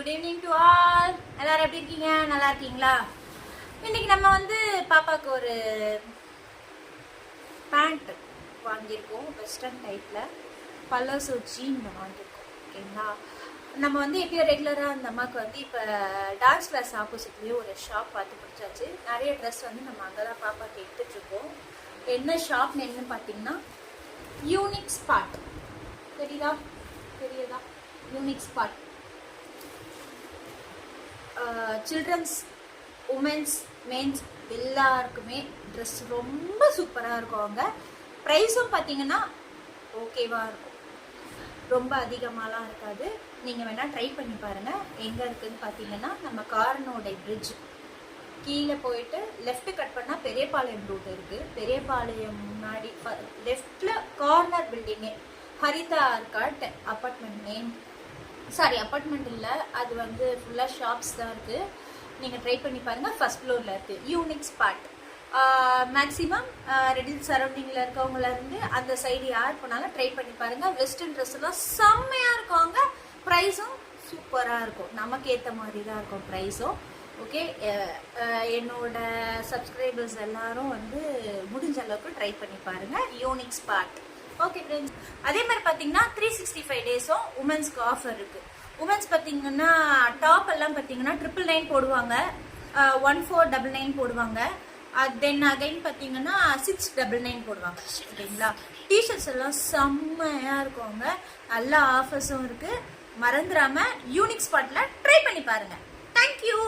Good evening to all. எல்லாரும் எப்படி இருக்கீங்க? நல்லா இருக்கீங்களா? இன்னைக்கு நம்ம வந்து பாப்பாவுக்கு ஒரு பேண்ட் வாங்கியிருக்கோம், வெஸ்டர்ன் டைப்பில் பல்லோசோ ஜீன் வாங்கியிருக்கோம். ஓகேங்களா? நம்ம வந்து எப்படியோ ரெகுலராக அந்த அம்மாவுக்கு வந்து இப்போ டான்ஸ் கிளாஸ் ஆப்போசிட்லேயே ஒரு ஷாப் பார்த்து பிடிச்சாச்சு. நிறைய ட்ரெஸ் வந்து நம்ம அங்கே தான் பாப்பாவுக்கு எடுத்துட்ருக்கோம். என்ன ஷாப்னு என்னன்னு பார்த்தீங்கன்னா யூனிக் ஸ்பாட். தெரியுதா? Unique spot. Childrens, womens, mens எல்லாருக்குமே ட்ரெஸ் ரொம்ப சூப்பராக இருக்கும். அவங்க ப்ரைஸும் பார்த்தீங்கன்னா ஓகேவாக இருக்கும், ரொம்ப அதிகமாகலாம் இருக்காது. நீங்கள் வேணால் ட்ரை பண்ணி பாருங்கள். எங்கே இருக்குதுன்னு பார்த்தீங்கன்னா நம்ம காரனோடை பிரிட்ஜ் கீழே போயிட்டு லெஃப்ட் கட் பண்ணால் பெரியபாளையம் ரூட் இருக்குது. பெரியபாளையம் முன்னாடி லெஃப்டில் கார்னர் பில்டிங்கே Haritha Arcot apartment name. Sorry, apartment இல்லை, அது வந்து ஃபுல்லாக ஷாப்ஸ் தான் இருக்குது. நீங்கள் ட்ரை பண்ணி பாருங்கள். ஃபர்ஸ்ட் ஃப்ளோரில் இருக்குது யூனிக் ஸ்பாட். மேக்ஸிமம் ரெடில் சரௌண்டிங்கில் இருக்கவங்கலேருந்து அந்த சைடு யார் போனாலும் ட்ரை பண்ணி பாருங்கள். வெஸ்டர்ன் ட்ரெஸ் எல்லாம் செம்மையாக இருக்கும். ப்ரைஸும் சூப்பராக இருக்கும், நமக்கு ஏற்ற மாதிரி தான் இருக்கும் ப்ரைஸும். ஓகே, என்னோட சப்ஸ்கிரைபர்ஸ் எல்லாரும் வந்து முடிஞ்ச அளவுக்கு ட்ரை பண்ணி பாருங்கள் யூனிக் ஸ்பாட். ஓகே ஃப்ரெண்ட்ஸ், அதே மாதிரி பார்த்தீங்கன்னா 365 டேஸும் உமன்ஸ்க்கு ஆஃபர் இருக்குது. உமன்ஸ் பார்த்தீங்கன்னா டாப் எல்லாம் பார்த்தீங்கன்னா 999 போடுவாங்க, 1499 போடுவாங்க. தென் அகைன் பார்த்தீங்கன்னா 699 போடுவாங்க. ஓகேங்களா? டிஷர்ட்ஸ் எல்லாம் செம்மையாக இருக்குங்க. நல்ல ஆஃபர்ஸும் இருக்குது. மறந்துடாமல் யூனிக் ஸ்பாட்டில் ட்ரை பண்ணி பாருங்கள். தேங்க்யூ.